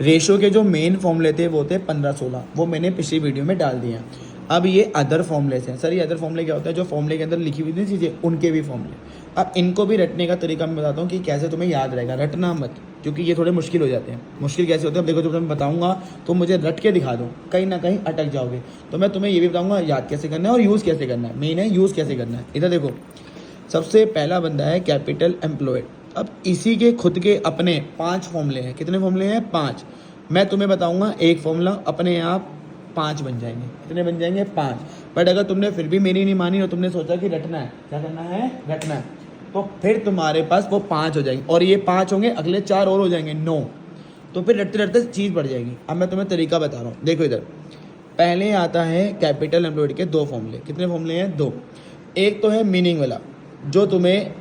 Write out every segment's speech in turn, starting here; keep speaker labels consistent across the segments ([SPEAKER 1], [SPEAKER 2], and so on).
[SPEAKER 1] Ratio के जो main फॉर्मूले थे वो थे 15-16, वो मैंने पिछली वीडियो में डाल दिए हैं। अब ये अदर फॉर्मूलेस हैं। सर ये अदर फॉर्मूले क्या होता है? जो फॉर्मूले के अंदर लिखी हुई थी चीज़ें, उनके भी फॉर्मूले। अब इनको भी रटने का तरीका मैं बताता हूँ कि कैसे तुम्हें याद रहेगा। रटना मत, क्योंकि ये थोड़े मुश्किल हो जाते हैं। मुश्किल कैसे होते हैं? अब देखो, जब मैं बताऊँगा तो मुझे रट के दिखा दो, कहीं ना कहीं अटक जाओगे। तो मैं तुम्हें ये भी बताऊँगा याद कैसे करना है और यूज़ कैसे करना है। मेन है यूज़ कैसे करना है। इधर देखो, सबसे पहला बंदा है कैपिटल एम्प्लॉयड। अब इसी के खुद के अपने 5 फॉर्मूले हैं। कितने फॉर्मूले हैं? 5। मैं तुम्हें बताऊंगा एक फॉर्मूला, अपने आप 5 बन जाएंगे। कितने बन जाएंगे? 5। बट अगर तुमने फिर भी मेरी नहीं मानी और तुमने सोचा कि रटना है, क्या करना है? रटना है, तो फिर तुम्हारे पास वो 5 हो जाएंगे और ये 5 होंगे, अगले 4 और हो जाएंगे 9। तो फिर रटते रटते चीज़ बढ़ जाएगी। अब मैं तुम्हें तरीका बता रहा हूँ। देखो इधर, पहले आता है कैपिटल एम्प्लॉयड के 2 फॉर्मूले। कितने फॉर्मूले हैं? 2। एक तो है मीनिंग वाला, जो तुम्हें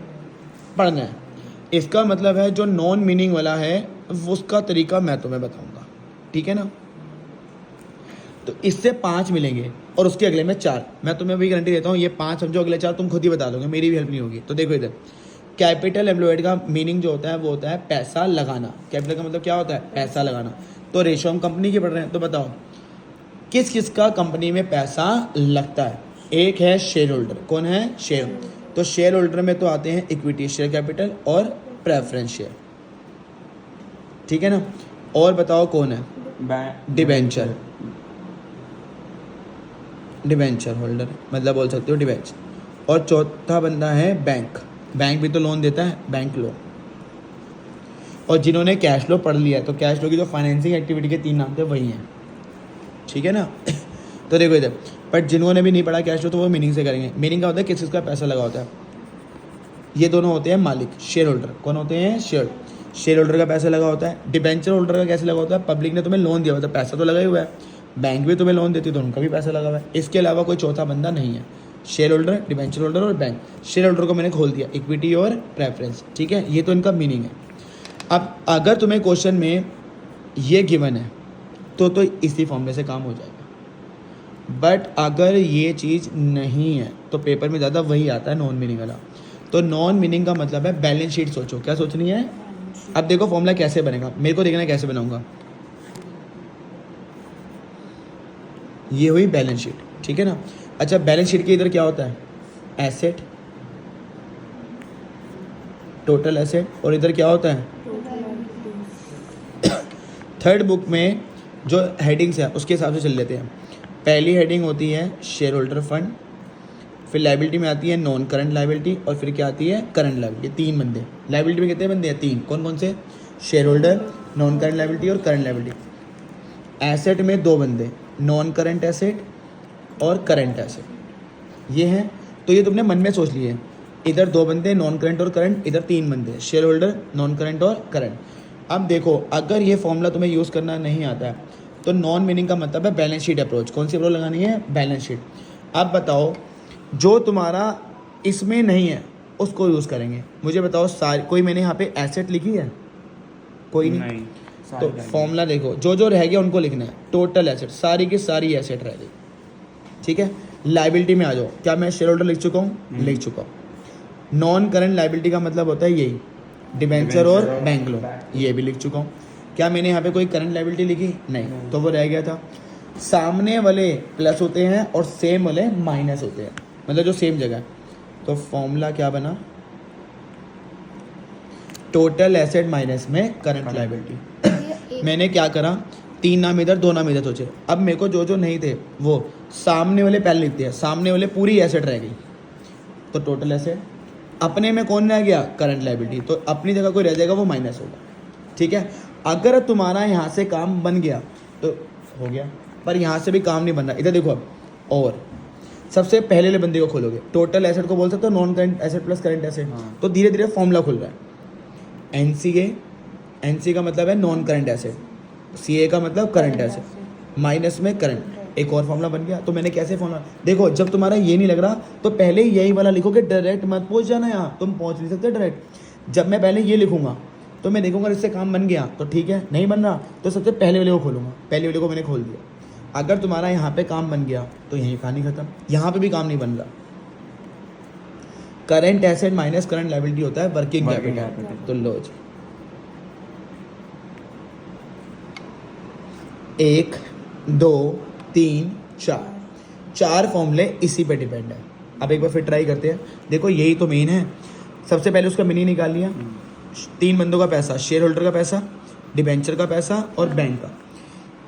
[SPEAKER 1] पढ़ना है। इसका मतलब है जो नॉन मीनिंग वाला है उसका तरीका मैं तुम्हें बताऊंगा, ठीक है ना? तो इससे 5 मिलेंगे और उसके अगले में 4। मैं तुम्हें भी गारंटी देता हूँ, ये 5 समझो, अगले 4 तुम खुद ही बता दोगे, मेरी भी हेल्प नहीं होगी। तो देखो इधर, कैपिटल एम्प्लॉयड का मीनिंग जो होता है वो होता है पैसा लगाना। कैपिटल का मतलब क्या होता है? पैसा लगाना। तो रेशो हम कंपनी की पढ़ रहे हैं, तो बताओ किस किस का कंपनी में पैसा लगता है? एक है शेयर होल्डर। कौन है? शेयर। तो शेयर होल्डर में तो आते हैं इक्विटी शेयर कैपिटल और प्रेफरेंस शेयर, ठीक है ना? और बताओ कौन है? डिबेंचर। डिबेंचर होल्डर मतलब बोल सकते हो डिबेंचर। और चौथा बंदा है बैंक। बैंक भी तो लोन देता है, बैंक लोन। और जिन्होंने कैश फ्लो पढ़ लिया है, तो कैश फ्लो की जो फाइनेंसिंग एक्टिविटी के 3 नाम थे वही हैं, ठीक है ना? तो देखो इधर, बट जिन्होंने भी नहीं पढ़ा कैश फ्लो तो वो मीनिंग से करेंगे। मीनिंग का होता है किस किस का पैसा लगा होता है। ये दोनों होते हैं मालिक, शेयर होल्डर। कौन होते हैं? शेयर होल्डर का पैसा लगा होता है। डिबेंचर होल्डर का कैसे लगा होता है? पब्लिक ने तुम्हें लोन दिया होता है, पैसा तो लगा ही हुआ है। बैंक भी तुम्हें लोन देती है तो उनका भी पैसा लगा हुआ है। इसके अलावा कोई चौथा बंदा नहीं है। शेयर होल्डर, डिबेंचर होल्डर और बैंक। शेयर होल्डर को मैंने खोल दिया, इक्विटी और प्रेफरेंस, ठीक है? ये तो इनका मीनिंग है। अब अगर तुम्हें क्वेश्चन में ये गिवन है तो इसी फॉर्मूले से काम हो जाएगा। बट अगर ये चीज़ नहीं है तो पेपर में ज़्यादा वही आता है, नॉन मीनिंग वाला। तो नॉन मीनिंग का मतलब है बैलेंस शीट। सोचो क्या सोचनी है। अब देखो फॉर्मूला कैसे बनेगा, मेरे को देखना है कैसे बनाऊंगा। ये हुई बैलेंस शीट, ठीक है ना? अच्छा, बैलेंस शीट के इधर क्या होता है? Asset, total asset. और इधर क्या होता है? थर्ड बुक में जो हेडिंग्स है उसके हिसाब से चल लेते हैं। पहली हेडिंग होती है शेयर होल्डर फंड, फिर लाइबिलिटी में आती है नॉन करंट लाइबिलिटी, और फिर क्या आती है? Current liability. 3 बंदे। लाइबिलिटी में कितने बंदे हैं? 3। कौन कौन से? Share holder, non current liability और करंट लाइबिलिटी। एसेट में 2 बंदे, नॉन करंट एसेट और करंट एसेट। ये हैं। तो ये तुमने मन में सोच लिए। इधर 2 बंदे नॉन करंट और करंट, इधर 3 बंदे शेयर होल्डर, नॉन करंट और करंट। अब देखो, अगर ये फॉर्मूला तुम्हें यूज़ करना नहीं आता है तो नॉन मीनिंग का मतलब है बैलेंस शीट अप्रोच। कौन सी अप्रोच लगानी है? Balance sheet. अब बताओ, जो तुम्हारा इसमें नहीं है उसको यूज़ करेंगे। मुझे बताओ सारी, कोई मैंने यहाँ पे एसेट लिखी है? कोई नहीं। तो फॉर्मूला देखो, जो जो रह गया उनको लिखना है। टोटल एसेट, सारी की सारी एसेट रह गई, ठीक है? लाइबिलिटी में आ जाओ। क्या मैं शेयर होल्डर लिख चुका हूँ? लिख चुका हूँ। नॉन करंट लाइबिलिटी का मतलब होता है यही, डिबेंचर और बैंक लोन, ये भी लिख चुका हूँ। क्या मैंने यहाँ पे कोई करंट लाइबिलिटी लिखी? नहीं, तो वो रह गया था। सामने वाले प्लस होते हैं और सेम वाले माइनस होते हैं, मतलब जो सेम जगह है। तो फॉर्मूला क्या बना? टोटल एसेट माइनस में करंट लाइबिलिटी। मैंने क्या करा, 3 नाम इधर 2 नाम इधर सोचे। अब मेरे को जो जो नहीं थे वो सामने वाले पहले लिखते हैं। सामने वाले पूरी एसेट रह गई, तो टोटल एसेट। अपने में कौन रह गया? Current liability. तो अपनी जगह कोई रह जाएगा, वो माइनस होगा, ठीक है? अगर तुम्हारा यहाँ से काम बन गया तो हो गया, पर यहाँ से भी काम नहीं बन रहा। इधर देखो अब, और सबसे पहले वाले बंदे को खोलोगे। टोटल एसेट को बोल सकते हो non current asset plus current asset. तो धीरे धीरे फॉर्मूला खुल रहा है। एनसी का मतलब है नॉन करंट एसेट, सीए का मतलब करंट एसेट, माइनस में करंट। एक और फॉर्मूला बन गया। तो मैंने कैसे फॉर्मूला, देखो जब तुम्हारा ये नहीं लग रहा तो पहले यही वाला लिखोगे, डायरेक्ट मत पहुंच जाना यहाँ, तुम पहुंच नहीं सकते डायरेक्ट। जब मैं पहले ये लिखूंगा तो मैं देखूंगा इससे काम बन गया तो ठीक है, नहीं बन रहा तो सबसे पहले वाले को खोलूंगा। पहले वाले को मैंने खोल दिया। अगर तुम्हारा यहाँ पे काम बन गया तो यहीं कहानी खत्म, यहाँ पे भी काम नहीं बन रहा। Current asset minus current liability होता है वर्किंग कैपिटल। तो लो जी, 1 2 3 4 फॉर्मूले इसी पे डिपेंड है। अब एक बार फिर ट्राई करते हैं। देखो यही तो मेन है। सबसे पहले उसका मिनी निकाल लिया, 3 बंदों का पैसा, शेयर होल्डर का पैसा, डिबेंचर का पैसा और बैंक का।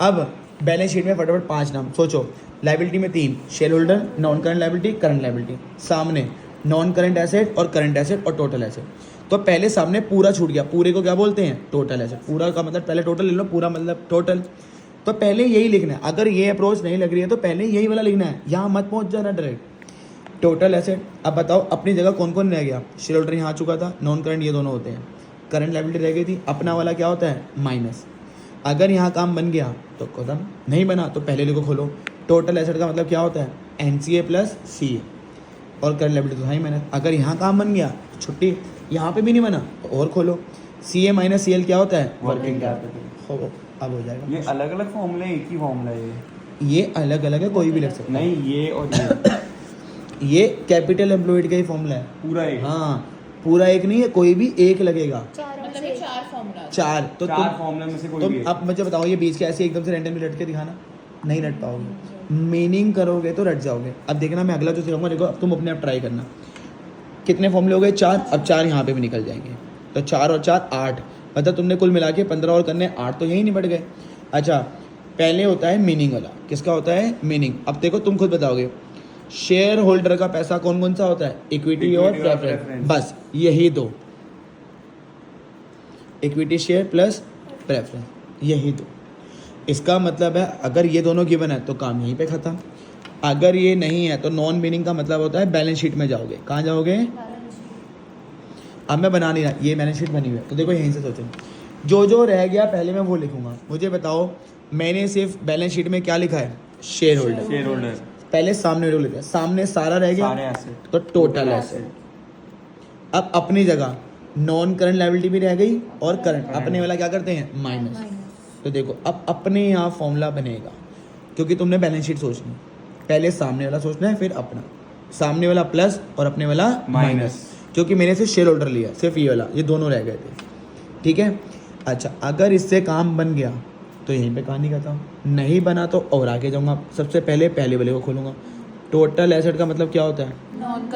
[SPEAKER 1] अब बैलेंस शीट में फटाफट 5 नाम सोचो। लाइबिलिटी में 3, share holder, non current liability, current liability. सामने नॉन करंट एसेट और करंट एसेट और टोटल एसेट। तो पहले सामने पूरा छूट गया, पूरे को क्या बोलते हैं? Total asset. पूरा का मतलब पहले टोटल ले लो, पूरा मतलब टोटल। तो पहले यही लिखना है। अगर ये अप्रोच नहीं लग रही है तो पहले यही वाला लिखना है, यहाँ मत पहुँच जाना डायरेक्ट। Total asset. अब बताओ अपनी जगह कौन कौन रह गया? शेयर होल्डर यहाँ आ चुका था, नॉन करंट ये दोनों होते हैं, करंट लाइबिलिटी रह गई थी, अपना वाला क्या होता है? माइनस। अगर यहाँ काम बन गया तो खत्म, नहीं बना तो पहले लिखो खोलो। टोटल एसेट का मतलब क्या होता है? NCA प्लस CA और करंट लाइबिलिटी तो है ही मैंने। अगर यहाँ काम बन गया छुट्टी, यहाँ पे भी नहीं बना तो और खोलो। CA माइनस CL क्या होता है?
[SPEAKER 2] Working capital.
[SPEAKER 1] अब हो जाएगा।
[SPEAKER 2] ये अलग अलग फॉर्मूले, एक ही फॉर्मूला है
[SPEAKER 1] ये अलग अलग है, कोई भी लिख सकता है।
[SPEAKER 2] नहीं, ये और
[SPEAKER 1] ये कैपिटल एम्प्लॉयड का ही फॉर्मूला है
[SPEAKER 2] पूरा एक।
[SPEAKER 1] हाँ, पूरा एक नहीं है, कोई भी एक लगेगा।
[SPEAKER 3] मतलब ये 4 फॉर्मूला।
[SPEAKER 1] 4 तो
[SPEAKER 2] 4 फॉर्मूले में से कोई भी
[SPEAKER 1] तुम
[SPEAKER 2] एक।
[SPEAKER 1] अब मुझे बताओ, ये बीच के ऐसे एकदम से रैंडमली रट के दिखाना, नहीं रट पाओगे। मीनिंग करोगे तो रट जाओगे। अब देखना मैं अगला जो सिखाऊंगा, देखो अब तुम अपने आप ट्राई करना। कितने फॉर्मूले हो गए? 4। अब 4 यहाँ पे भी निकल जाएंगे। तो 4 और 4 8, मतलब तुमने कुल मिला के 15 और करने 8 तो यही निपट गए। अच्छा, पहले होता है मीनिंग वाला। किसका होता है? मीनिंग। अब देखो तुम खुद बताओगे, शेयर होल्डर का पैसा कौन कौन सा होता है? इक्विटी और प्रेफरेंस। बस यही दो, इक्विटी शेयर प्लस प्रेफरेंस, यही दो। इसका मतलब है अगर ये दोनों गिवन है तो काम यहीं पे खत्म। अगर ये नहीं है तो नॉन मीनिंग का मतलब होता है बैलेंस शीट में जाओगे। कहाँ जाओगे? अब मैं बना नहीं रहा, ये बैलेंस शीट बनी हुई है तो देखो यहीं से सोचो, जो जो रह गया पहले मैं वो लिखूंगा। मुझे बताओ, मैंने सिर्फ बैलेंस शीट में क्या लिखा है? Share holder.
[SPEAKER 2] शेयर होल्डर
[SPEAKER 1] पहले सामने लिखा है, सामने सारा रह गया
[SPEAKER 2] सारे एसेट
[SPEAKER 1] तो टोटल एसेट। अब अपनी जगह नॉन करंट लायबिलिटी भी रह गई और करंट, अपने वाला क्या करते हैं? माइनस। तो देखो अब अपने यहाँ फॉर्मूला बनेगा, क्योंकि तुमने बैलेंस शीट सोचनी, पहले सामने वाला सोचना है फिर अपना। सामने वाला प्लस और अपने वाला माइनस, क्योंकि मैंने सिर्फ शेयर होल्डर लिया, सिर्फ ये वाला, ये दोनों रह गए थे। ठीक है। अच्छा, अगर इससे काम बन गया तो यहीं पे कहानी खत्म, नहीं बना तो और आगे जाऊंगा। सबसे पहले पहले वाले को खोलूंगा। टोटल एसेट का मतलब क्या होता है?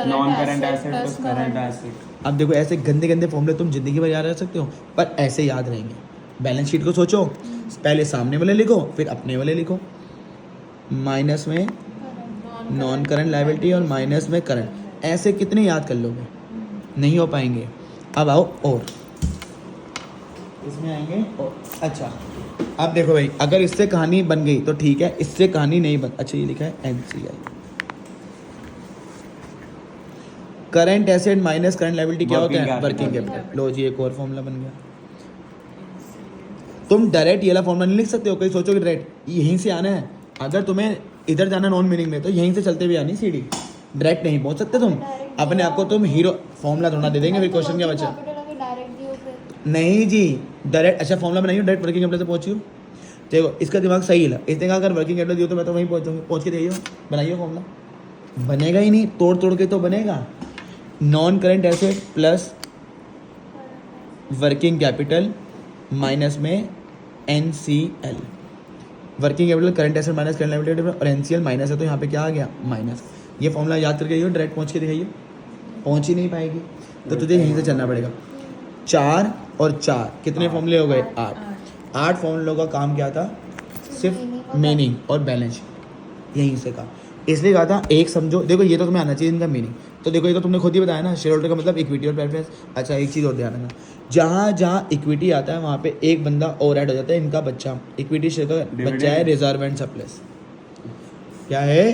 [SPEAKER 2] Non current asset plus current asset.
[SPEAKER 1] अब देखो ऐसे गंदे गंदे फॉर्मूले तुम जिंदगी भर याद रख सकते हो, पर ऐसे याद रहेंगे। बैलेंस शीट को सोचो, पहले सामने वाले लिखो फिर अपने वाले लिखो। माइनस में नॉन करंट लायबिलिटी और माइनस में करंट, ऐसे कितने याद कर लोगे? नहीं हो पाएंगे। अब आओ और इसमें आएंगे और। अच्छा, अब देखो भाई, अगर इससे कहानी बन गई तो ठीक है, इससे कहानी नहीं बन। अच्छा, ये लिखा है NCI, current asset minus current liability क्या होता है? Working capital. लो जी, एक और फॉर्मूला बन गया। तुम डायरेक्ट ये वाला फॉर्मूला नहीं लिख सकते हो, कहीं सोचो कि डायरेक्ट यहीं से आना है। अगर तुम्हें इधर जाना नॉन मीनिंग में तो यहीं से चलते हुए आनी सीढ़ी, डायरेक्ट नहीं पहुंच सकते तुम। अपने आप को तुम हीरो फॉर्मूला थोड़ा दे देंगे, फिर क्वेश्चन क्या बचा? नहीं जी, डायरेक्ट। अच्छा, फॉर्मूला बनाइए, डायरेक्ट वर्किंग कैपिटल से पहुंचियो। देखो इसका दिमाग सही है, इसने कहा अगर वर्किंग कैपिटल दियो तो मैं तो वहीं पहुंचूंगी, पहुंच के देखिए बनाइए फॉर्मूला। बनेगा ही नहीं, तोड़ तोड़ के तो बनेगा। Non current asset plus working capital minus में NCL। Working capital current asset minus current liability और NCL माइनस है तो यहाँ पे क्या आ गया? माइनस। ये फॉर्मूला याद करके आइए, डायरेक्ट पहुँच के दिखाइए, पहुँच ही नहीं पाएगी तो तुझे यहीं से चलना पड़ेगा। 4 और 4 कितने फॉर्मूले हो गए? 8 फॉर्मूलों का काम क्या था? सिर्फ मीनिंग और बैलेंस, यहीं से कहा। इसलिए कहा था एक समझो। देखो ये तो तुम्हें आना चाहिए इनका मीनिंग, तो देखो ये तो तुमने खुद ही बताया ना, शेयर होल्डर का मतलब इक्विटी और प्रेफरेंस। अच्छा, एक चीज़ और ध्यान रखना, जहाँ जहाँ इक्विटी आता है वहाँ पे एक बंदा और ऐड हो जाता है, इनका बच्चा। इक्विटी शेयर का बच्चा है रिजर्व एंड सरप्लस। क्या है?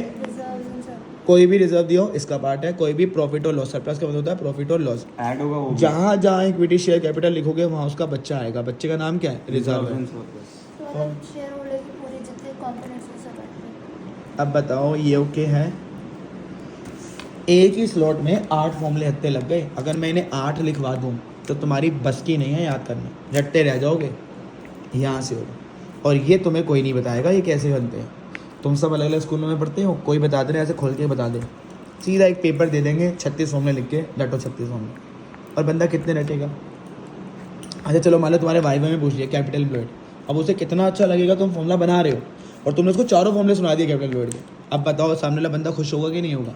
[SPEAKER 1] कोई भी रिजर्व दियो इसका पार्ट है, कोई भी प्रॉफिट और लॉस। सरप्लस का मतलब होता है प्रॉफिट और लॉस।
[SPEAKER 2] ऐड होगा वो।
[SPEAKER 1] जहाँ जहाँ इक्विटी शेयर कैपिटल लिखोगे वहाँ उसका बच्चा आएगा। बच्चे का नाम क्या है? रिजर्व है। अब बताओ ये ओके है? एक ही स्लॉट में 8 फॉर्मूले हत्ते लग गए। अगर मैं इन्हें 8 लिखवा दूँ तो तुम्हारी बस की नहीं है याद करना, रटते रह जाओगे। यहाँ से होगा, और ये तुम्हें कोई नहीं बताएगा ये कैसे बनते हैं। तुम सब अलग अलग स्कूलों में पढ़ते हो, कोई बता दे ऐसे खोल के बता दे, सीधा एक पेपर दे देंगे 36 फॉर्मूले लिख के, रटो 36 फॉर्मूले, और बंदा कितने रटेगा? अच्छा चलो मान लो तुम्हारे वाइवा में पूछ लिया कैपिटल एम्प्लॉयड, अब उसे कितना अच्छा लगेगा, तुम फॉर्मूला बना रहे हो और तुमने उसको चारों फॉर्मूले सुना दिए कैपिटल वर्ड के। अब बताओ सामने वाला बंदा खुश होगा कि नहीं होगा?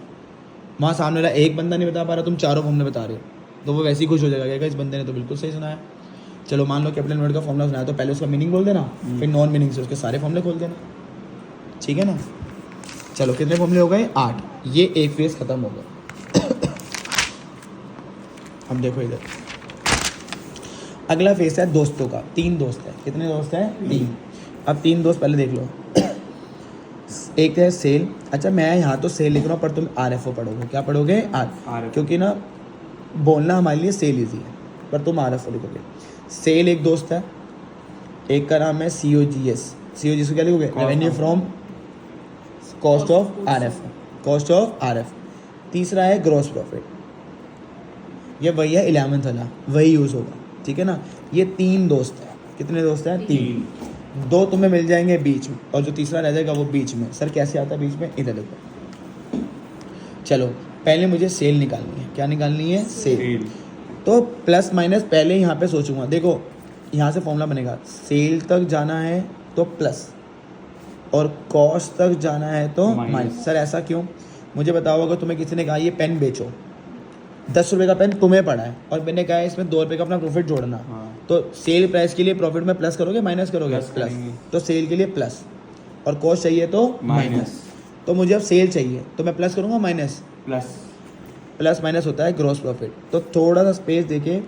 [SPEAKER 1] वहाँ सामने वाला एक बंदा नहीं बता पा रहा, तुम चारों फॉर्मूले बता रहे हो, तो वो वैसे ही खुश हो जाएगा कि इस बंदे ने तो बिल्कुल सही सुनाया। चलो मान लो कैपिटल वर्ड का फॉर्मूला सुनाया, तो पहले उसका मीनिंग बोल देना, फिर नॉन मीनिंग से उसके सारे फॉर्मूले खोल देना, ठीक है ना। चलो कितने फॉर्मूले हो गए? 8। ये एक फेज खत्म हो गया। अब देखो इधर अगला फेज है दोस्तों का। 3 दोस्त है। कितने दोस्त हैं? 3। अब 3 दोस्त पहले देख लो। एक है सेल। अच्छा मैं यहाँ तो सेल लिख रहा हूँ पर तुम RFO पढ़ोगे। क्या पढ़ोगे? आर, क्योंकि ना बोलना हमारे लिए सेल ईजी है, पर तुम RFO लिखोगे। सेल एक दोस्त है, एक का नाम है COGS। COGS को क्या लिखोगे? Revenue from cost of RFO, cost of RFO। तीसरा है ग्रॉस प्रॉफिट, ये वही है 11th वाला, वही यूज़ होगा, ठीक है ना। ये 3 दोस्त हैं। कितने दोस्त हैं? 3। 2 तुम्हें मिल जाएंगे बीच में और जो तीसरा रह जाएगा वो बीच में। सर कैसे आता है बीच में? इधर देखो। चलो पहले मुझे सेल निकालनी है। क्या निकालनी है? सेल। तो प्लस माइनस पहले यहाँ पे सोचूंगा। देखो यहाँ से फॉर्मूला बनेगा, सेल तक जाना है तो प्लस और कॉस्ट तक जाना है तो माइनस। सर ऐसा क्यों? मुझे बताओ, अगर तुम्हें किसी ने कहा ये पेन बेचो, 10 रुपये का पेन तुम्हें पड़ा है और मैंने कहा है इसमें 2 रुपये का अपना प्रॉफिट जोड़ना, तो सेल प्राइस के लिए प्रॉफिट में प्लस करोगे माइनस करोगे? प्लस। तो सेल के लिए प्लस और कॉस्ट चाहिए तो माइनस। तो मुझे अब सेल चाहिए तो मैं प्लस करूँगा माइनस? प्लस माइनस होता है ग्रॉस प्रॉफिट। तो थोड़ा सा स्पेस देके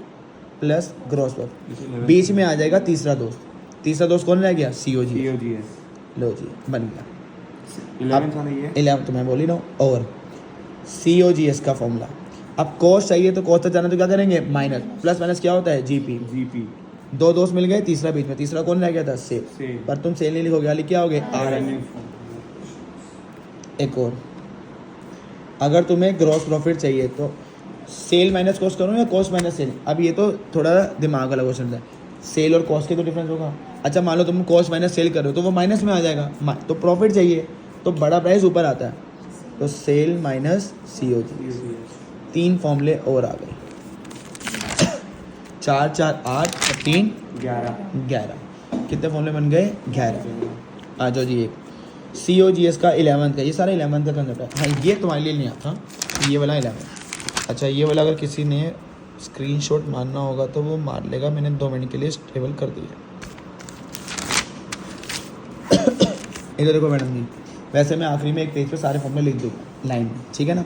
[SPEAKER 1] प्लस ग्रॉस प्रॉफिट, बीच में आ जाएगा तीसरा दोस्त। तीसरा दोस्त कौन रह गया? COGS। लो जी बन गया। 11 तो मैं बोल ही रहा हूँ। और COGS का फॉर्मूला, अब कॉस्ट चाहिए तो कॉस्ट तक जाना तो क्या करेंगे? माइनस। प्लस माइनस क्या होता है? GP। 2 दोस्त मिल गए, तीसरा बीच में। तीसरा कौन रह गया था? सेल। पर तुम सेल नहीं लिखोगे, लिख क्या होगे? RFO। एक और, अगर तुम्हें ग्रॉस प्रॉफिट चाहिए तो सेल माइनस कॉस्ट करो या कॉस्ट माइनस सेल? अब ये तो थोड़ा दिमाग वाला क्वेश्चन है। सेल और कॉस्ट के तो डिफरेंस होगा। अच्छा मान लो तुम कॉस्ट माइनस सेल कर रहे हो तो वो माइनस में आ जाएगा। तो प्रॉफिट चाहिए तो बड़ा प्राइस ऊपर आता है, तो सेल माइनस COGS। 3 फॉर्मूले और आ गए। 4 4 8 और 3 11। कितने फॉर्मूले बन गए? 11। आ जाओ जी। एक COGS का 11th का, ये सारा 11th का कंसेप्ट है। हाँ ये तुम्हारे लिए नहीं आता, ये वाला 11। अच्छा ये वाला अगर किसी ने स्क्रीनशॉट मारना होगा तो वो मार लेगा, मैंने 2 मिनट के लिए स्टेबल कर दिया। इधर देखो मैडम जी, वैसे मैं आखिरी में एक पेज पे सारे फॉर्मूले लिख दूँगा लाइन में, ठीक है ना।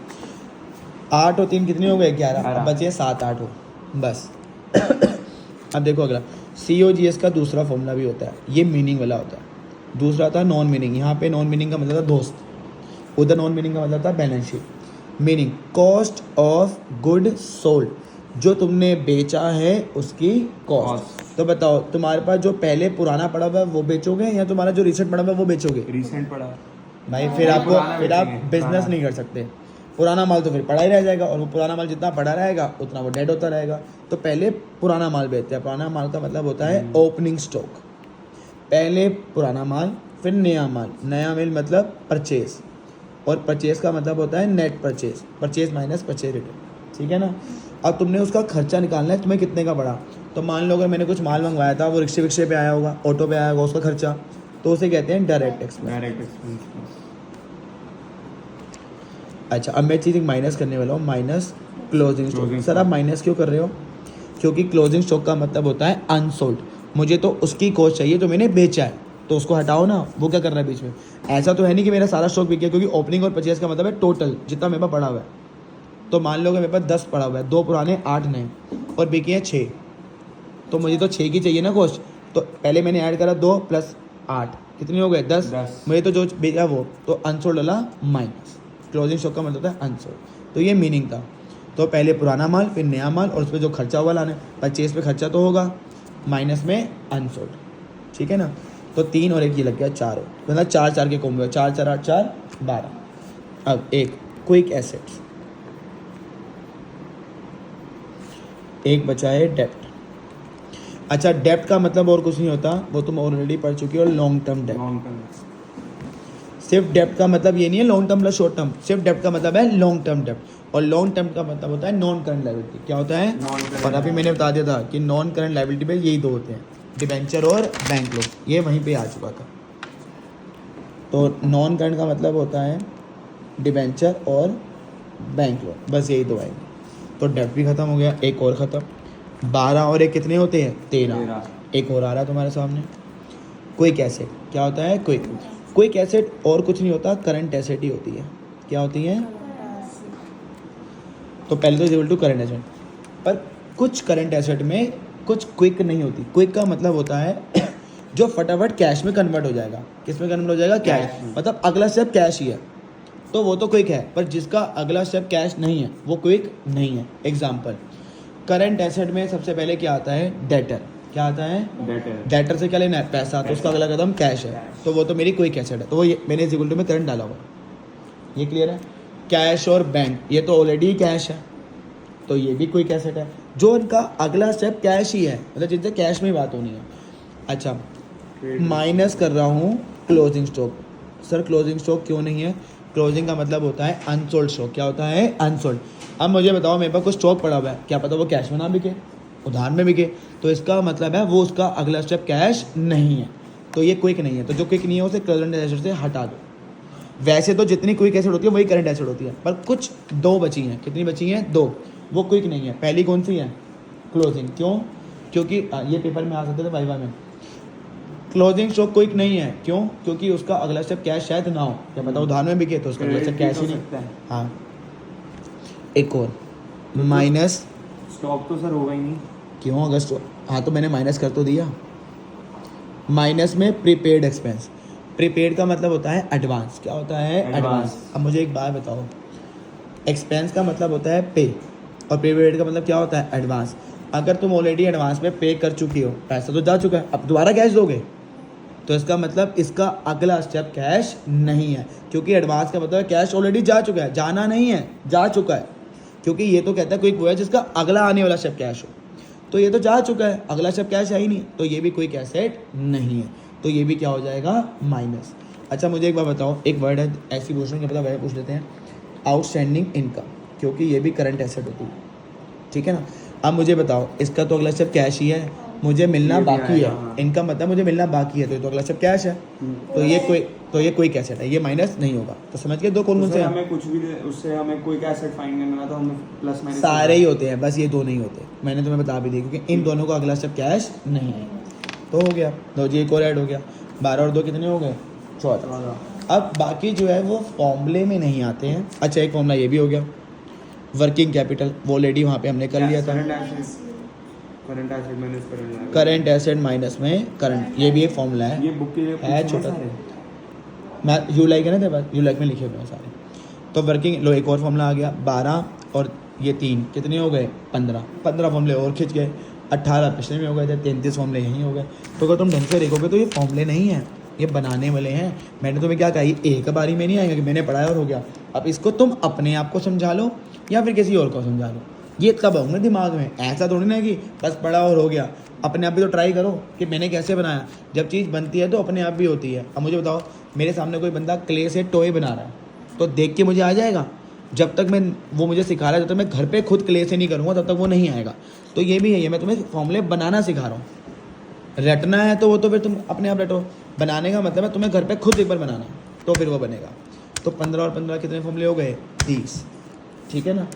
[SPEAKER 1] 8 और 3 कितने हो गए? 11। अब बचे 7 8 हो बस। अब देखो अगला COGS का दूसरा फॉर्मूला भी होता है, ये मीनिंग वाला होता है। दूसरा था नॉन मीनिंग। यहाँ पे नॉन मीनिंग का मतलब था दोस्त, उधर नॉन मीनिंग का मतलब था balance sheet. Meaning cost of good sold, जो तुमने बेचा है उसकी कॉस्ट। तो बताओ तुम्हारे पास जो पहले पुराना पड़ा हुआ है वो बेचोगे या तुम्हारा जो रिसेंट पड़ा हुआ है वो बेचोगे?
[SPEAKER 2] रिसेंट पड़ा
[SPEAKER 1] भाई फिर आप बिजनेस नहीं कर सकते। पुराना माल तो फिर पड़ा ही रह जाएगा और वो पुराना माल जितना पड़ा रहेगा उतना वो डेड होता रहेगा। तो पहले पुराना माल बेचते हैं। पुराना माल का मतलब होता है ओपनिंग स्टॉक। पहले पुराना माल फिर नया माल। नया माल मतलब परचेज, और परचेज का मतलब होता है net purchase, purchase minus purchase return, ठीक है ना। अब तुमने उसका खर्चा निकालना है, तुम्हें कितने का पड़ा। तो मान लो अगर मैंने कुछ माल मंगवाया था, वो रिक्शे विक्शे पे आया होगा, ऑटो पे आया होगा, उसका खर्चा, तो उसे कहते हैं डायरेक्ट एक्सपेंस। अच्छा अब मैं चीज़ माइनस करने वाला हूँ, माइनस क्लोजिंग स्टॉक। सर आप माइनस क्यों कर रहे हो? क्योंकि क्लोजिंग स्टॉक का मतलब होता है अनसोल्ड। मुझे तो उसकी कॉस्ट चाहिए जो मैंने बेचा है, तो उसको हटाओ ना। वो क्या कर रहा है बीच में? ऐसा तो है नहीं कि मेरा सारा स्टॉक बिक गया, क्योंकि ओपनिंग और परचेज का मतलब है टोटल जितना मेरे पास पड़ा हुआ है। तो मान लो कि मेरे पास 10 पड़ा हुआ है, 2 पुराने 8 नए, और बिके हैं 6, तो मुझे तो 6 की चाहिए ना कॉस्ट। तो पहले मैंने ऐड करा 2 + 8, कितने हो गए? 10। मुझे तो जो बेचा वो तो अनसोल्ड वाला माइनस। क्लोजिंग स्टॉक का मतलब है अनसोल्ड। तो ये मीनिंग था। तो पहले पुराना माल फिर नया माल और उस पर जो खर्चा हुआ लाने, परचेज पे खर्चा तो होगा, माइनस में अनसोल्ड, ठीक है ना। तो 3 और 1 ये लग गया 4 हो, मतलब 4 4 के कॉम्बो, 4 4 8 4 12। अब एक क्विक एसेट्स, एक बचा है डेप्ट। अच्छा डेप्ट का मतलब और कुछ नहीं होता, वो तुम ऑलरेडी पढ़ चुकी हो, लॉन्ग टर्म डेप्ट। सिर्फ डेप्ट का मतलब ये नहीं है long term plus short term, सिर्फ डेप्ट का मतलब है लॉन्ग टर्म डेप्ट, और लॉन्ग टर्म का मतलब होता है नॉन करंट लायबिलिटी। क्या होता है? और अभी मैंने बता दिया था कि नॉन करंट लायबिलिटी पे यही 2 होते हैं, डिबेंचर और बैंक लोन, ये वहीं पे आ चुका था। तो नॉन करंट का मतलब होता है डिबेंचर और बैंक लोन, बस यही दो आएंगे। तो डेब्ट भी ख़त्म हो गया, एक और ख़त्म। 12 और एक कितने होते हैं? 13। एक और आ रहा है तुम्हारे सामने, क्विक एसेट। क्या होता है? क्विक एसेट और कुछ नहीं होता, करंट एसेट ही होती है। क्या होती है? तो पहले तो इक्वल टू करंट एसेट, पर कुछ करंट एसेट में कुछ क्विक नहीं होती। क्विक का मतलब होता है जो फटाफट कैश में कन्वर्ट हो जाएगा। किस में कन्वर्ट हो जाएगा? कैश। मतलब अगला स्टेप कैश ही है, तो वो तो क्विक है। पर जिसका अगला स्टेप कैश नहीं है वो क्विक नहीं है। एग्जाम्पल, करंट एसेट में सबसे पहले क्या आता है? डेटर। क्या आता है? डेटर से क्या लेना है? पैसा। तो उसका अगला कदम कैश है, तो वो तो मेरी क्विक एसेट है। तो वो ये मैंने इक्वल टू में करंट डाला हुआ, ये क्लियर है? कैश और बैंक, ये तो ऑलरेडी कैश है, तो ये भी क्विक एसेट है। जो इनका अगला स्टेप कैश ही है, मतलब जिनसे कैश में बात होनी है। अच्छा, माइनस कर रहा हूँ closing stock. Sir closing stock क्यों नहीं है? क्लोजिंग का मतलब होता है अनसोल्ड स्टॉक। क्या होता है? अनसोल्ड। अब मुझे बताओ, मेरे पास कुछ स्टॉक पड़ा हुआ है, क्या पता वो कैश में ना बिके, उधार में बिके, तो इसका मतलब है वो उसका अगला स्टेप कैश नहीं है, तो ये क्विक नहीं है। तो जो क्विक नहीं है उसे करंट एसेट से हटा दो। वैसे तो जितनी क्विक एसेट होती है वही करंट एसेट होती है, पर कुछ दो बची हैं। कितनी बची हैं? दो। वो क्विक नहीं है। पहली कौन सी है? क्लोजिंग। क्यों? क्योंकि ये पेपर में आ सकते थे वाइवा में। क्लोजिंग स्टॉक क्विक नहीं है, क्यों? क्योंकि उसका अगला स्टेप कैश शायद ना हो, क्या पता उधार में बिके, तो उसका अगला स्टेप कैश ही नहीं। हाँ, एक और माइनस
[SPEAKER 2] स्टॉक तो सर होगा ही नहीं।
[SPEAKER 1] क्यों? अगर स्टॉक, हाँ तो मैंने माइनस कर तो दिया। माइनस में प्रीपेड एक्सपेंस। प्रीपेड का मतलब होता है एडवांस। क्या होता है? एडवांस। अब मुझे एक बात बताओ, एक्सपेंस का मतलब होता है पे, और प्रीपेड का मतलब क्या होता है? एडवांस। अगर तुम ऑलरेडी एडवांस में पे कर चुकी हो, पैसा तो जा चुका है, अब दोबारा कैश दोगे, तो इसका मतलब इसका अगला स्टेप कैश नहीं है, क्योंकि एडवांस का मतलब कैश ऑलरेडी जा चुका है, जाना नहीं है, जा चुका है। क्योंकि ये तो कहता है क्विक वो है जिसका अगला आने वाला स्टेप कैश हो, तो ये तो जा चुका है, अगला स्टेप कैश है ही नहीं, तो ये भी क्विक एसेट नहीं है, तो ये भी क्या हो जाएगा? माइनस। अच्छा मुझे एक बात बताओ, एक वर्ड है ऐसी पूछना कि पता वर्ड पूछ लेते हैं, आउटस्टैंडिंग इनकम, क्योंकि ये भी करंट एसेट होती है, ठीक है ना। अब मुझे बताओ, इसका तो अगला स्टेप कैश ही है, मुझे मिलना बाकी है, इनकम मतलब मुझे मिलना बाकी है, तो ये तो अगला स्टेप कैश है, तो ये कोई कैसेट है, ये माइनस नहीं होगा। तो समझ गए दो कौन कौन से?
[SPEAKER 2] हमें कुछ भी उससे हमें कोई एसेट फाइंड करना तो हमें प्लस माइनस
[SPEAKER 1] सारे ही होते हैं, बस ये दो नहीं होते, मैंने तुम्हें बता भी दिया, क्योंकि इन दोनों का अगला स्टेप कैश नहीं है। तो हो गया, दो जी एक और ऐड हो गया, 12 और 2 कितने हो गए? 14। अब बाकी जो है वो फॉर्मूले में नहीं आते हैं। अच्छा एक फॉर्मूला ये भी हो गया, वर्किंग कैपिटल, वो ऑलरेडी वहाँ पे हमने कर लिया था, करंट एसेट माइनस में करंट, ये भी एक फॉर्मूला है,
[SPEAKER 2] ये बुक
[SPEAKER 1] है छोटा, मैं यू लाइक है ना तेरे पास, यू लाइक में लिखे हुए हैं सारे। तो वर्किंग, लो एक और फॉर्मूला आ गया, 12 और ये 3 कितने हो गए? 15 फॉर्मूले और खिंच गए, 18 पिछले में हो गए थे, 33 फॉर्मूले यहीं हो गए। तो अगर तुम ढंग से देखोगे तो ये फॉर्मूले नहीं है, ये बनाने वाले हैं। मैंने तुम्हें क्या कहा, ये एक बारी में नहीं आएगा कि मैंने पढ़ाया और हो गया। अब इसको तुम अपने आप को समझा लो या फिर किसी और को समझा लो, ये तब होंगे दिमाग में, ऐसा थोड़ी ना कि बस पढ़ा और हो गया। अपने आप भी तो ट्राई करो कि मैंने कैसे बनाया, जब चीज़ बनती है तो अपने आप भी होती है। अब मुझे बताओ, मेरे सामने कोई बंदा क्ले से टॉय बना रहा है तो देख के मुझे आ जाएगा, जब तक मैं वो मुझे सिखा रहा है, जब तक मैं घर पे खुद क्ले से नहीं करूँगा तब तक वो नहीं आएगा। तो ये भी है, ये मैं तुम्हें फॉर्मूले बनाना सिखा रहा हूँ। रटना है तो वो तो फिर तुम अपने आप रटो, बनाने का मतलब है तुम्हें घर पे खुद एक बार बनाना है तो फिर वो बनेगा। तो 15 और 15 कितने फॉर्मूले हो गए? 30, ठीक है ना।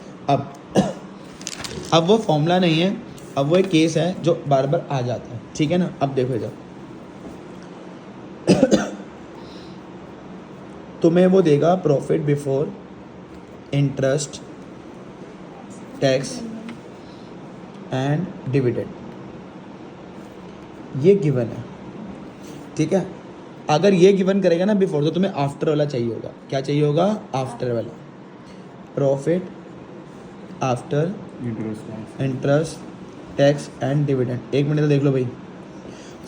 [SPEAKER 1] अब वो फॉर्मूला नहीं है, अब वो एक केस है जो बार बार आ जाता है, ठीक है ना। अब देखो जब तुम्हें वो देगा profit before interest tax and dividend, ये गिवन है, ठीक है। अगर ये गिवन करेगा ना बिफोर, तो तुम्हें आफ्टर वाला चाहिए होगा। क्या चाहिए होगा? आफ्टर वाला, profit after interest tax and dividend. एक मिनट तो देख लो भाई,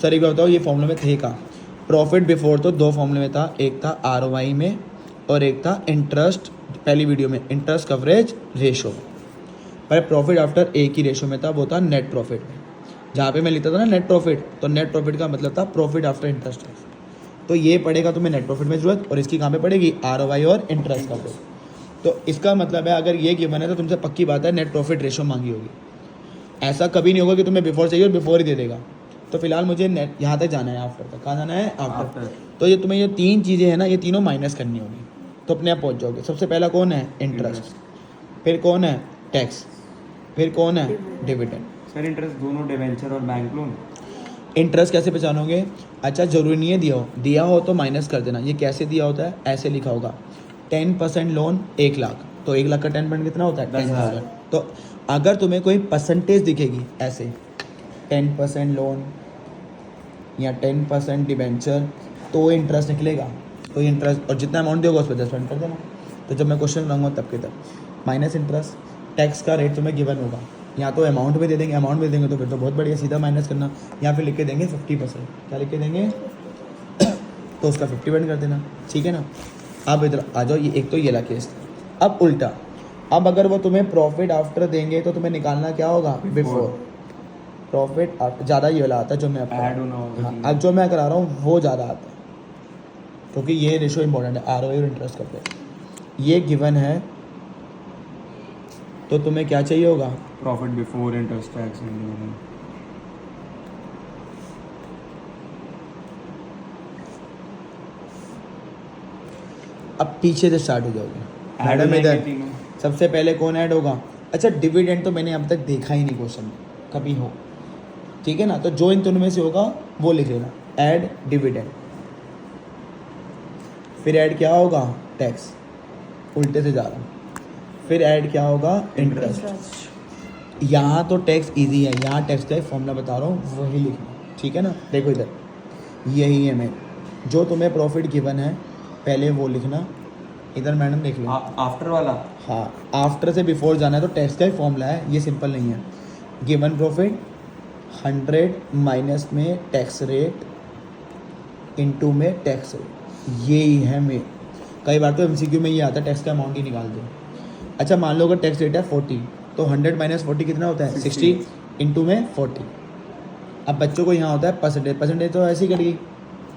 [SPEAKER 1] सर एक बार बताओ, ये फॉर्मूले में थे का? प्रॉफिट बिफोर तो दो फॉर्मूले में था, एक था ROI में और एक था इंटरेस्ट, पहली वीडियो में इंटरेस्ट कवरेज रेशो, पर प्रॉफिट आफ्टर एक ही रेशो में था, वो था नेट प्रॉफिट में। जहाँ पे मैं लिखता था ना नेट प्रॉफिट, तो नेट प्रॉफिट का मतलब था प्रॉफिट आफ्टर इंटरेस्ट टैक्स। तो ये पड़ेगा तुम्हें नेट प्रॉफिट में जरूरत, और इसकी कहाँ पे पड़ेगी? ROI और इंटरेस्ट कवरेज। तो इसका मतलब है अगर ये गिवन है तो तुमसे पक्की बात है नेट प्रॉफिट रेशो मांगी होगी। ऐसा कभी नहीं होगा कि तुम्हें बिफोर चाहिए और बिफोर ही दे देगा, तो फिलहाल मुझे नेट यहाँ तक जाना है, आफ्टर तक। कहाँ जाना है? आफ्टर।
[SPEAKER 2] After।
[SPEAKER 1] तो ये तुम्हें ये 3 चीज़ें हैं ना, ये तीनों माइनस करनी होगी, तो अपने आप पहुँच जाओगे। सबसे पहला कौन है? इंटरेस्ट। फिर कौन है? टैक्स। फिर कौन है? डिविडेंड।
[SPEAKER 2] सर इंटरेस्ट दोनों डिवेंचर और बैंक लोन।
[SPEAKER 1] इंटरेस्ट कैसे पहचानोगे? अच्छा, जरूरी नहीं है दिया हो तो माइनस कर देना। ये कैसे दिया होता है? ऐसे लिखा होगा 10% लोन 1 लाख, तो 1 लाख का 10% कितना होता है? 10,000। तो अगर तुम्हें कोई परसेंटेज दिखेगी ऐसे 10% लोन या 10% डिबेंचर, तो इंटरेस्ट निकलेगा। तो इंटरेस्ट और जितना अमाउंट होगा उस पर 10% कर देना। तो जब मैं क्वेश्चन बनाऊंगा तब के तब माइनस इंटरेस्ट। टैक्स का रेट तुम्हें गिवन होगा, या तो अमाउंट में दे देंगे, अमाउंट में देंगे तो फिर तो बहुत बढ़िया, सीधा माइनस करना, या फिर लिख के देंगे 50%। क्या लिख के देंगे? तो उसका 50% कर देना, ठीक है ना। अब इधर आ जाओ, ये एक तो ये वाला केस। अब उल्टा, अब अगर वो तुम्हें प्रॉफिट आफ्टर देंगे तो तुम्हें निकालना क्या होगा? बिफोर। प्रॉफिट आफ्टर ज़्यादा ये वाला आता है जो मैं
[SPEAKER 2] ऐड होना होगा।
[SPEAKER 1] हाँ, अब जो मैं करा रहा हूँ वो ज़्यादा आता है, क्योंकि ये रेशो इंपॉर्टेंट है, ROI और इंटरेस्ट करते। ये गिवन है तो तुम्हें क्या चाहिए होगा?
[SPEAKER 2] Profit before interest tax and dividend.
[SPEAKER 1] अब पीछे से स्टार्ट हो जाओगे।
[SPEAKER 2] ऐड
[SPEAKER 1] मैडम इधर
[SPEAKER 2] तीनों।
[SPEAKER 1] सबसे पहले कौन ऐड होगा? अच्छा, डिविडेंड तो मैंने अब तक देखा ही नहीं क्वेश्चन में कभी हो, ठीक है ना। तो जो इन दोनों में से होगा वो लिख लेना, ऐड डिविडेंड। फिर ऐड क्या होगा? टैक्स। उल्टे से जा रहा हूँ। फिर ऐड क्या होगा? इंटरेस्ट। यहाँ तो टैक्स इजी है, यहाँ टैक्स का एक फॉर्मूला बता रहा हूँ वही लिखना, ठीक है ना। देखो इधर यही है, मैं जो तुम्हें प्रॉफिट गिवन है पहले वो लिखना। इधर मैडम देख लो,
[SPEAKER 2] आफ्टर वाला।
[SPEAKER 1] हाँ, आफ्टर से बिफोर जाना है तो टैक्स का ही फॉर्मूला है, ये सिंपल नहीं है। गिवन प्रॉफिट 100 माइनस में टैक्स रेट इनटू में टैक्स रेट, यही है में। कई बार तो MCQ में ये आता है टैक्स का अमाउंट ही निकाल दो। अच्छा, मान लो अगर टैक्स रेट है 40, तो 100 माइनस 40 कितना होता है? 60 इंटू में 40। अब बच्चों को यहाँ होता है परसेंटेज, परसेंटेज तो ऐसे ही करेगी,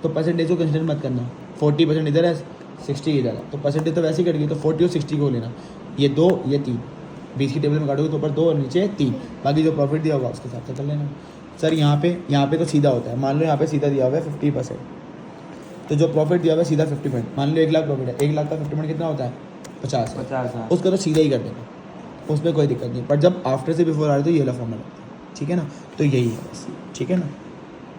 [SPEAKER 1] तो परसेंटेज को कंसिडर मत करना। 40% इधर है, 60 इधर है, तो परसेंटेज तो वैसे ही करेगी, तो 40 और 60 को लेना। ये 2 ये 3, बीच की टेबल में काटोगे तो ऊपर 2 और नीचे 3, बाकी जो प्रॉफिट दिया होगा उसके हिसाब से कर लेना। सर यहाँ पे तो सीधा होता है, मान लो यहाँ पे सीधा दिया हुआ है 50%, तो जो प्रॉफिट दिया हुआ है सीधा 50%। मान लो 1 लाख प्रॉफिट है, 1 लाख का 50% कितना होता है? 50 है।
[SPEAKER 2] 50।
[SPEAKER 1] उसका तो सीधा ही कर देना, उसमें कोई दिक्कत नहीं। पर जब आफ्टर से बिफोर आ रहे तो ये वाला फॉर्मूला लगता है, ठीक है ना। तो यही है बस, ठीक है ना।